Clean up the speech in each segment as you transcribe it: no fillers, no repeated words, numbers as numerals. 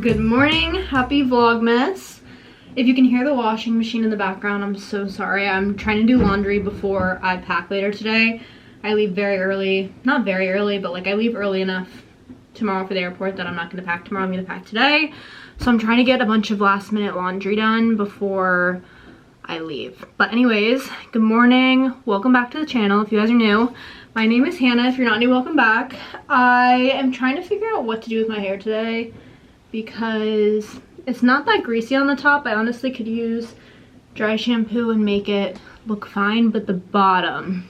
Good morning, happy Vlogmas. If you can hear the washing machine in the background, I'm so sorry. I'm trying to do laundry before I pack later today. I leave very early, not very early, but like I leave early enough tomorrow for the airport that I'm not gonna pack tomorrow, I'm gonna pack today. So I'm trying to get a bunch of last minute laundry done before I leave. But anyways, good morning, welcome back to the channel if you guys are new. My name is Hannah. If you're not new, welcome back. I am trying to figure out what to do with my hair today because it's not that greasy on the top. I honestly could use dry shampoo and make it look fine, but the bottom,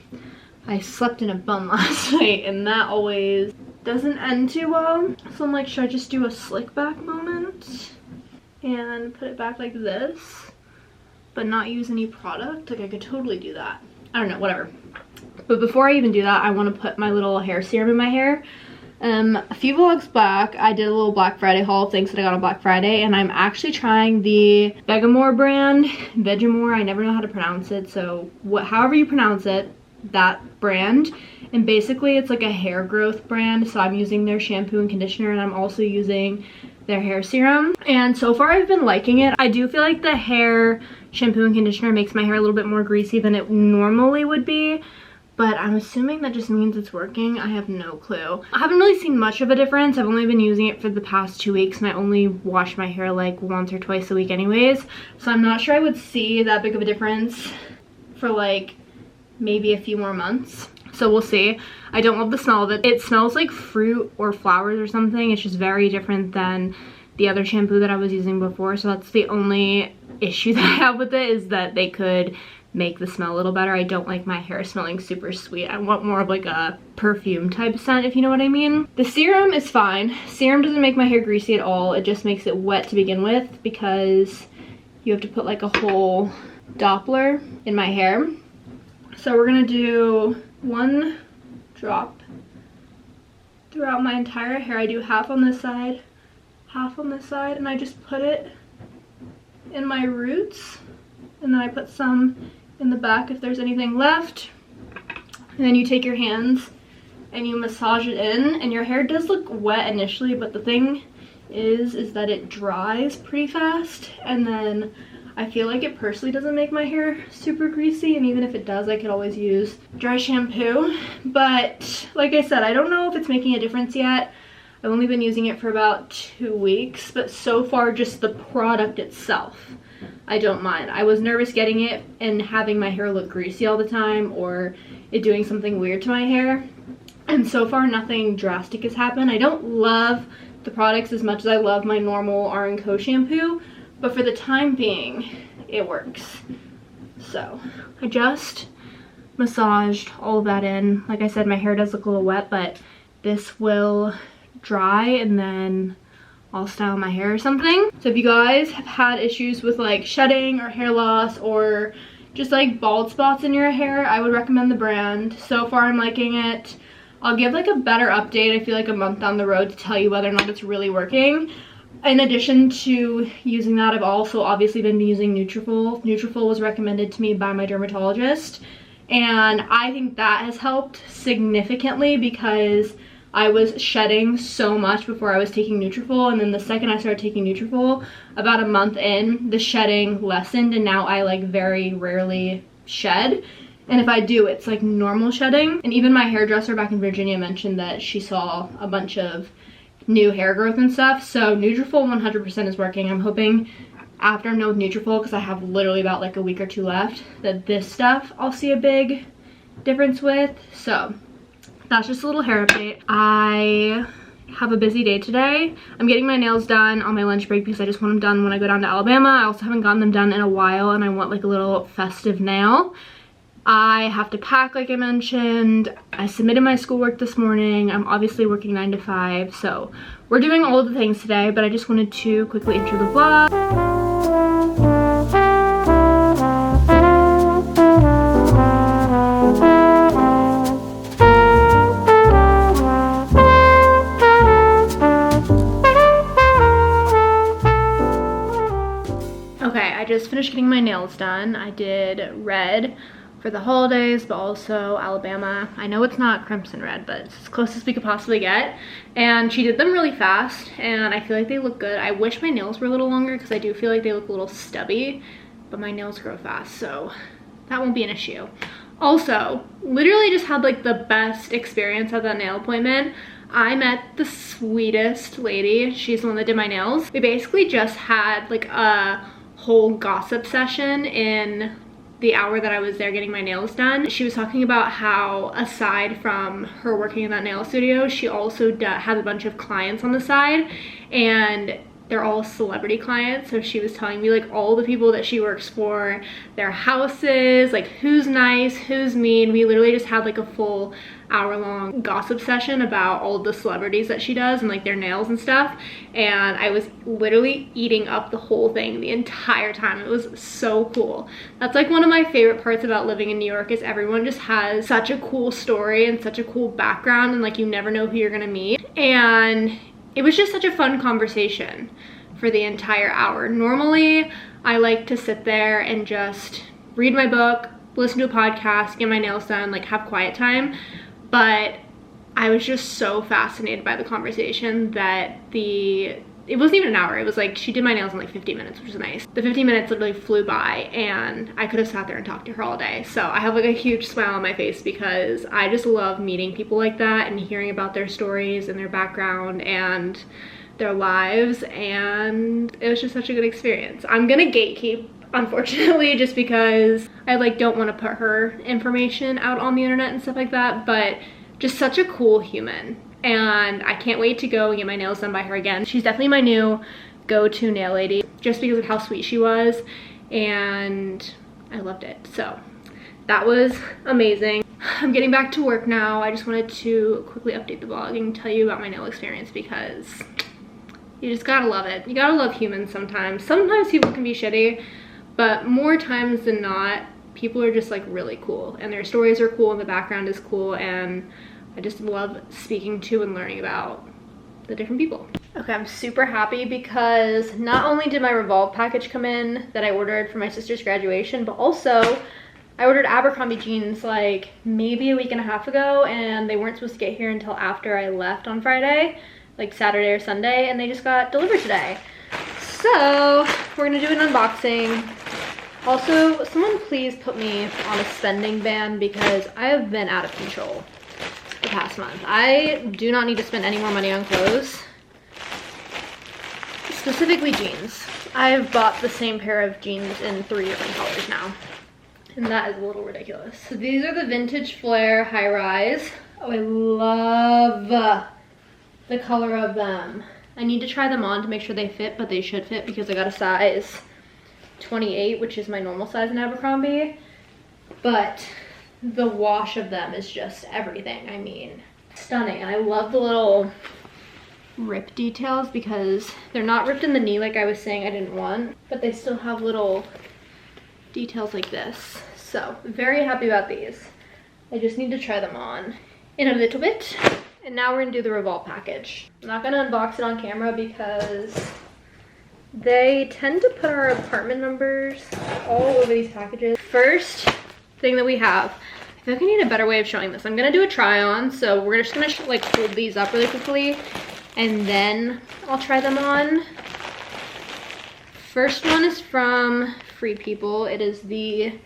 I slept in a bun last night and that always doesn't end too well. So I'm like, should I just do a slick back moment and put it back like this, but not use any product? Like I could totally do that. I don't know, whatever. But before I even do that, I want to put my little hair serum in my hair. A few vlogs back, I did a little Black Friday haul of things that I got on Black Friday, and I'm actually trying the Vegamore brand. Vegamore, I never know how to pronounce it, so however you pronounce it, that brand. And basically it's like a hair growth brand, so I'm using their shampoo and conditioner, and I'm also using their hair serum. And so far I've been liking it. I do feel like the hair shampoo and conditioner makes my hair a little bit more greasy than it normally would be, but I'm assuming that just means it's working. I have no clue. I haven't really seen much of a difference. I've only been using it for the past 2 weeks, and I only wash my hair like once or twice a week anyways, so I'm not sure I would see that big of a difference for like maybe a few more months. So we'll see. I don't love the smell of it. It smells like fruit or flowers or something. It's just very different than the other shampoo that I was using before, so that's the only issue that I have with it, is that they could make the smell a little better. I don't like my hair smelling super sweet. I want more of like a perfume type scent, if you know what I mean. The serum is fine. Serum doesn't make my hair greasy at all. It just makes it wet to begin with because you have to put like a whole Doppler in my hair. So we're gonna do 1 drop throughout my entire hair. I do half on this side, half on this side, and I just put it in my roots, and then I put some in the back if there's anything left. And then you take your hands and you massage it in, and your hair does look wet initially, but the thing is that it dries pretty fast, and then I feel like it personally doesn't make my hair super greasy, and even if it does, I could always use dry shampoo. But like I said, I don't know if it's making a difference yet. I've only been using it for about 2 weeks, but so far just the product itself, I don't mind. I was nervous getting it and having my hair look greasy all the time, or it doing something weird to my hair, and so far nothing drastic has happened. I don't love the products as much as I love my normal R & Co shampoo, but for the time being, it works. So I just massaged all of that in. Like I said, my hair does look a little wet, but this will dry and then I'll style my hair or something. So if you guys have had issues with like shedding or hair loss or just like bald spots in your hair, I would recommend the brand. So far I'm liking it. I'll give like a better update, I feel like a month down the road, to tell you whether or not it's really working. In addition to using that, I've also obviously been using Nutrafol. Nutrafol was recommended to me by my dermatologist, and I think that has helped significantly because I was shedding so much before I was taking Nutrafol, and then the second I started taking Nutrafol, about a month in, the shedding lessened, and now I like very rarely shed. And if I do, it's like normal shedding. And even my hairdresser back in Virginia mentioned that she saw a bunch of new hair growth and stuff. So Nutrafol 100% is working. I'm hoping after I'm done with Nutrafol, because I have literally about like a week or 2 left, that this stuff I'll see a big difference with. So that's just a little hair update. I have a busy day today. I'm getting my nails done on my lunch break because I just want them done when I go down to Alabama. I also haven't gotten them done in a while, and I want like a little festive nail. I have to pack, like I mentioned. I submitted my schoolwork this morning. I'm obviously working 9 to 5, so we're doing all of the things today, but I just wanted to quickly intro the vlog. Okay, I just finished getting my nails done. I did red for the holidays, but also Alabama. I know it's not crimson red, but it's as close as we could possibly get. And she did them really fast, and I feel like they look good. I wish my nails were a little longer because I do feel like they look a little stubby, but my nails grow fast, so that won't be an issue. Also, literally just had like the best experience at that nail appointment. I met the sweetest lady. She's the one that did my nails. We basically just had like a whole gossip session in the hour that I was there getting my nails done. She was talking about how, aside from her working in that nail studio, she also has a bunch of clients on the side, and they're all celebrity clients. So she was telling me like all the people that she works for, their houses, like who's nice, who's mean. We literally just had like a full hour-long gossip session about all the celebrities that she does and like their nails and stuff, and I was literally eating up the whole thing the entire time. It was so cool. That's like one of my favorite parts about living in New York, is everyone just has such a cool story and such a cool background, and like you never know who you're gonna meet. And it was just such a fun conversation for the entire hour. Normally I like to sit there and just read my book, listen to a podcast, get my nails done, like have quiet time. But I was just so fascinated by the conversation that it wasn't even an hour. It was like, she did my nails in like 15 minutes, which is nice. The 15 minutes literally flew by, and I could have sat there and talked to her all day. So I have like a huge smile on my face because I just love meeting people like that and hearing about their stories and their background and their lives, and it was just such a good experience. I'm gonna gatekeep, unfortunately, just because I like don't want to put her information out on the internet and stuff like that, but just such a cool human, and I can't wait to go and get my nails done by her again. She's definitely my new go-to nail lady just because of how sweet she was, and I loved it. So that was amazing. I'm getting back to work now. I just wanted to quickly update the vlog and tell you about my nail experience because you just gotta love it. You gotta love humans sometimes. Sometimes people can be shitty, but more times than not, people are just like really cool, and their stories are cool, and the background is cool, and I just love speaking to and learning about the different people. Okay, I'm super happy because not only did my Revolve package come in that I ordered for my sister's graduation, but also I ordered Abercrombie jeans like maybe a week and a half ago, and they weren't supposed to get here until after I left on Friday, like Saturday or Sunday, and they just got delivered today. So we're gonna do an unboxing. Also, someone please put me on a spending ban because I have been out of control the past month. I do not need to spend any more money on clothes, specifically jeans. I've bought the same pair of jeans in 3 different colors now, and that is a little ridiculous. So these are the Vintage Flare High Rise. Oh, I love the color of them. I need to try them on to make sure they fit, but they should fit because I got a size 28, which is my normal size in Abercrombie. But the wash of them is just everything. I mean, stunning. And I love the little rip details because they're not ripped in the knee like I was saying I didn't want, but they still have little details like this. So very happy about these. I just need to try them on in a little bit. And now we're gonna do the Revolve package. I'm not gonna unbox it on camera because they tend to put our apartment numbers all over these packages. First thing that we have, I feel like I need a better way of showing this. I'm gonna do a try on, so we're just gonna like hold these up really quickly and then I'll try them on. First one is from Free People. It is the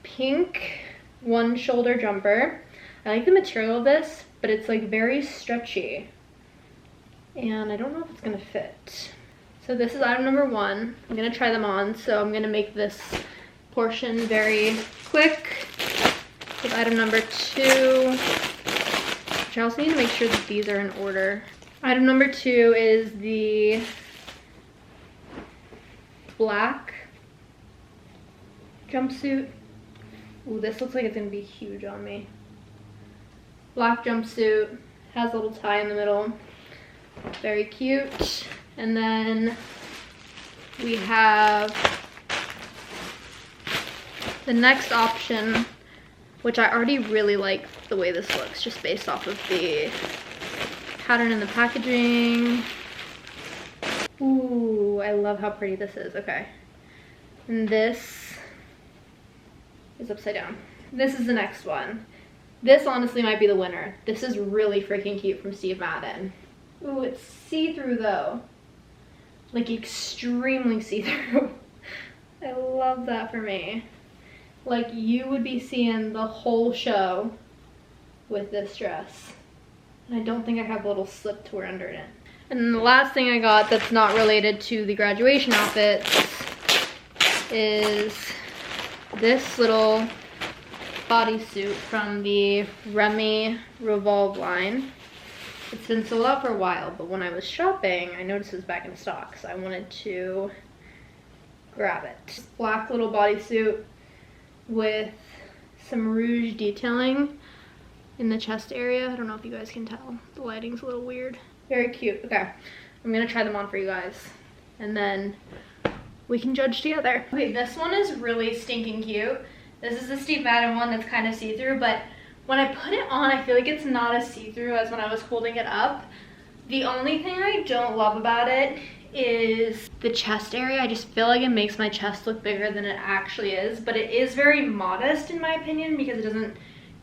pink one shoulder jumper. I like the material of this, but it's like very stretchy and I don't know if it's gonna fit. So this is item number 1. I'm gonna try them on, so I'm gonna make this portion very quick. With item number 2, which I also need to make sure that these are in order. Item number 2 is the black jumpsuit. Ooh, this looks like it's gonna be huge on me. Black jumpsuit, has a little tie in the middle. Very cute. And then we have the next option, which I already really like the way this looks, just based off of the pattern in the packaging. Ooh, I love how pretty this is. Okay. And this is upside down. this is the next one. This honestly might be the winner. This is really freaking cute from Steve Madden. Ooh, it's see-through though. Like extremely see-through. I love that for me. Like you would be seeing the whole show with this dress. And I don't think I have a little slip to wear under it. And then the last thing I got that's not related to the graduation outfits is this little bodysuit from the Revolve line. It's been sold out for a while, but when I was shopping, I noticed it was back in stock, so I wanted to grab it. Black little bodysuit with some rouge detailing in the chest area. I don't know if you guys can tell. The lighting's a little weird. Very cute. Okay, I'm gonna try them on for you guys, and then we can judge together. Okay, this one is really stinking cute. This is the Steve Madden one that's kind of see-through, but when I put it on, I feel like it's not as see-through as when I was holding it up. The only thing I don't love about it is the chest area. I just feel like it makes my chest look bigger than it actually is, but it is very modest in my opinion because it doesn't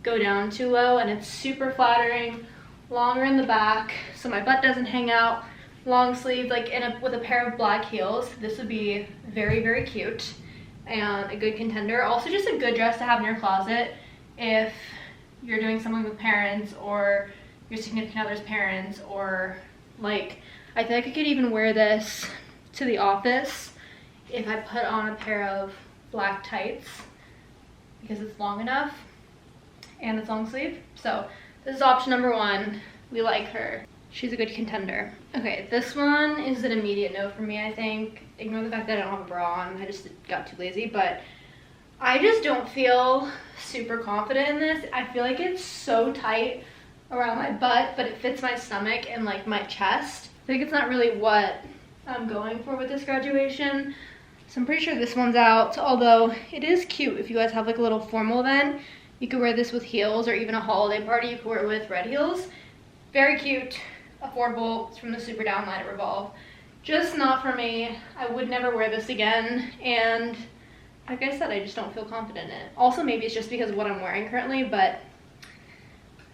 go down too low, and it's super flattering, longer in the back, so my butt doesn't hang out. Long sleeve, like with a pair of black heels. This would be very, very cute and a good contender. Also just a good dress to have in your closet if you're doing something with parents or your significant other's parents, or like, I feel like I could even wear this to the office if I put on a pair of black tights because it's long enough and it's long sleeve. So this is option number one. We like her. She's a good contender. Okay, this one is an immediate no for me, I think. Ignore the fact that I don't have a bra on. I just got too lazy, but I just don't feel super confident in this. I feel like it's so tight around my butt, but it fits my stomach and like my chest. I think it's not really what I'm going for with this graduation. So I'm pretty sure this one's out, although it is cute. If you guys have like a little formal event, you could wear this with heels, or even a holiday party, you could wear it with red heels. Very cute. Affordable. It's from the Super Down line at Revolve. Just not for me. I would never wear this again, and like I said, I just don't feel confident in it. Also, maybe it's just because of what I'm wearing currently, but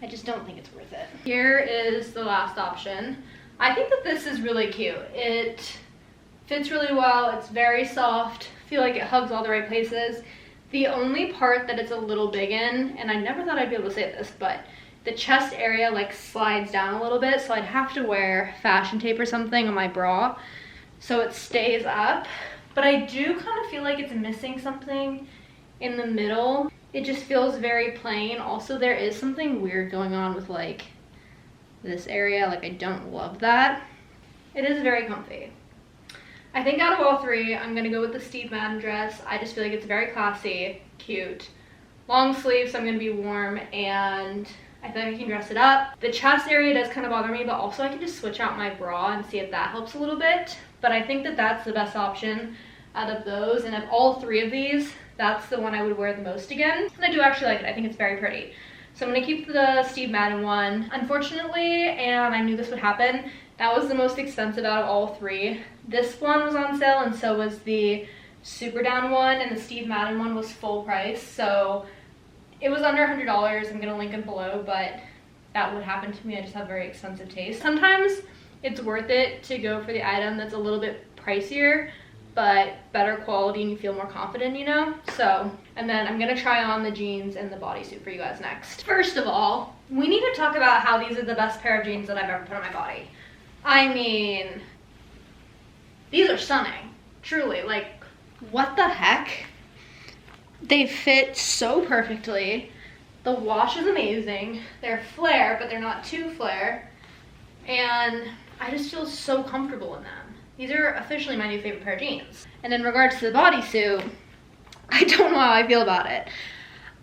I just don't think it's worth it. Here is the last option. I think that this is really cute. It fits really well. It's very soft. I feel like it hugs all the right places. The only part that it's a little big in, and I never thought I'd be able to say this, but the chest area like slides down a little bit, so I'd have to wear fashion tape or something on my bra so it stays up. But I do kind of feel like it's missing something in the middle. It just feels very plain. Also, there is something weird going on with like this area. Like, I don't love that. It is very comfy. I think out of all three, I'm gonna go with the Steve Madden dress. I just feel like it's very classy, cute, long sleeves, so I'm gonna be warm, and I feel like I can dress it up. The chest area does kind of bother me, but also I can just switch out my bra and see if that helps a little bit. But I think that that's the best option out of those, and of all three of these, that's the one I would wear the most again. And I do actually like it. I think it's very pretty. So I'm gonna keep the Steve Madden one. Unfortunately, and I knew this would happen, that was the most expensive out of all three. This one was on sale, and so was the Super Down one, and the Steve Madden one was full price. So it was under $100. I'm gonna link it below, but that would happen to me. I just have very expensive taste. Sometimes it's worth it to go for the item that's a little bit pricier, but better quality, and you feel more confident, you know? So, and then I'm gonna try on the jeans and the bodysuit for you guys next. First of all, we need to talk about how these are the best pair of jeans that I've ever put on my body. I mean, these are stunning, truly. Like, what the heck? They fit so perfectly. The wash is amazing. They're flare, but they're not too flare. And I just feel so comfortable in them. These are officially my new favorite pair of jeans. And in regards to the bodysuit, I don't know how I feel about it.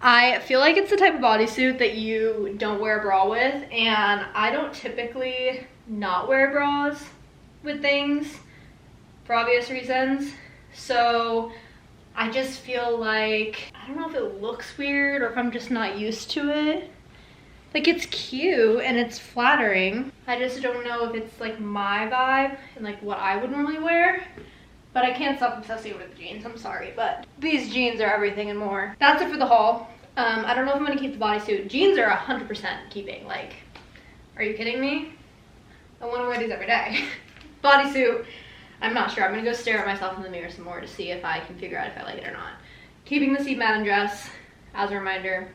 I feel like it's the type of bodysuit that you don't wear a bra with, and I don't typically not wear bras with things for obvious reasons. So I just feel like, I don't know if it looks weird or if I'm just not used to it. Like, it's cute and it's flattering. I just don't know if it's like my vibe and like what I would normally wear. But I can't stop obsessing over the jeans, I'm sorry, but these jeans are everything and more. That's it for the haul. I don't know if I'm gonna keep the bodysuit. Jeans are 100% keeping. Like, are you kidding me? I want to wear these every day. Bodysuit, I'm not sure. I'm gonna go stare at myself in the mirror some more to see if I can figure out if I like it or not. Keeping the seat mat and dress, as a reminder,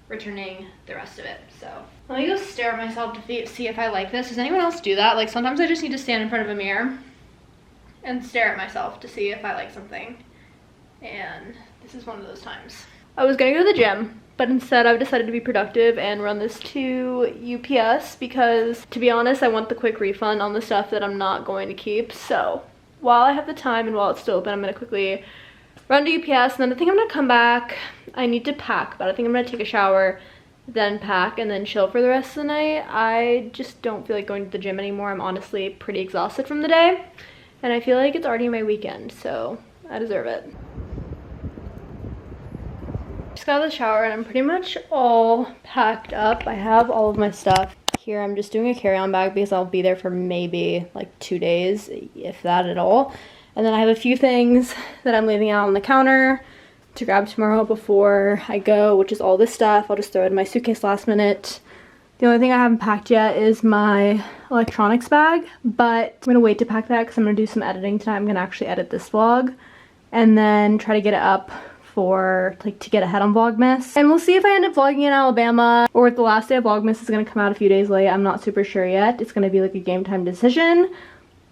returning the rest of it. So let me go stare at myself to see if I like this. Does anyone else do that? Like, sometimes I just need to stand in front of a mirror and stare at myself to see if I like something. And this is one of those times. I was gonna go to the gym, but instead I've decided to be productive and run this to UPS because, to be honest, I want the quick refund on the stuff that I'm not going to keep. So while I have the time and while it's still open, I'm gonna quickly run to UPS, and then I think I'm gonna come back. I need to pack, but I think I'm gonna take a shower, then pack, and then chill for the rest of the night. I just don't feel like going to the gym anymore. I'm honestly pretty exhausted from the day, and I feel like it's already my weekend, so I deserve it. Just got out of the shower and I'm pretty much all packed up. I have all of my stuff here. I'm just doing a carry-on bag because I'll be there for maybe like 2 days, if that at all. And then I have a few things that I'm leaving out on the counter to grab tomorrow before I go, which is all this stuff. I'll just throw it in my suitcase last minute. The only thing I haven't packed yet is my electronics bag, but I'm gonna wait to pack that because I'm gonna do some editing tonight. I'm gonna actually edit this vlog and then try to get it up for, like, to get ahead on Vlogmas. And we'll see if I end up vlogging in Alabama or if the last day of Vlogmas is gonna come out a few days late. I'm not super sure yet. It's gonna be like a game time decision.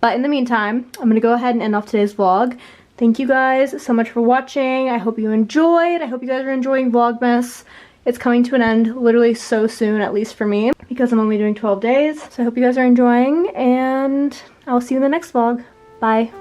But in the meantime, I'm gonna go ahead and end off today's vlog. Thank you guys so much for watching. I hope you enjoyed. I hope you guys are enjoying Vlogmas. It's coming to an end literally so soon, at least for me, because I'm only doing 12 days. So I hope you guys are enjoying, and I'll see you in the next vlog. Bye.